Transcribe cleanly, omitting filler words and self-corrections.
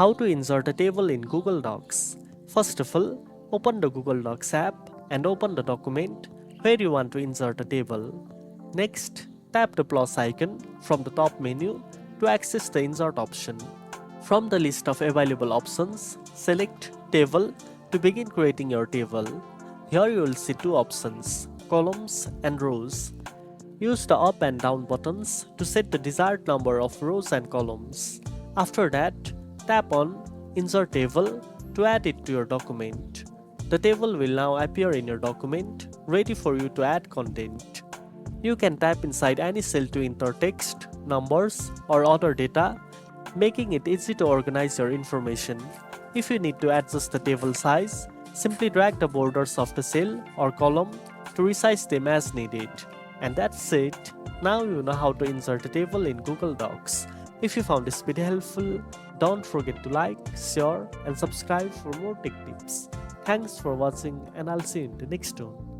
How to insert a table in Google Docs. First of all, open the Google Docs app and open the document where you want to insert a table. Next, tap the plus icon from the top menu to access the insert option. From the list of available options, select Table to begin creating your table. Here you will see two options, columns and rows. Use the up and down buttons to set the desired number of rows and columns. After that, tap on Insert Table to add it to your document. The table will now appear in your document, ready for you to add content. You can tap inside any cell to enter text, numbers, or other data, making it easy to organize your information. If you need to adjust the table size, simply drag the borders of the cell or column to resize them as needed. And that's it. Now you know how to insert a table in Google Docs. If you found this video helpful, don't forget to like, share, and subscribe for more tech tips. Thanks for watching, and I'll see you in the next one.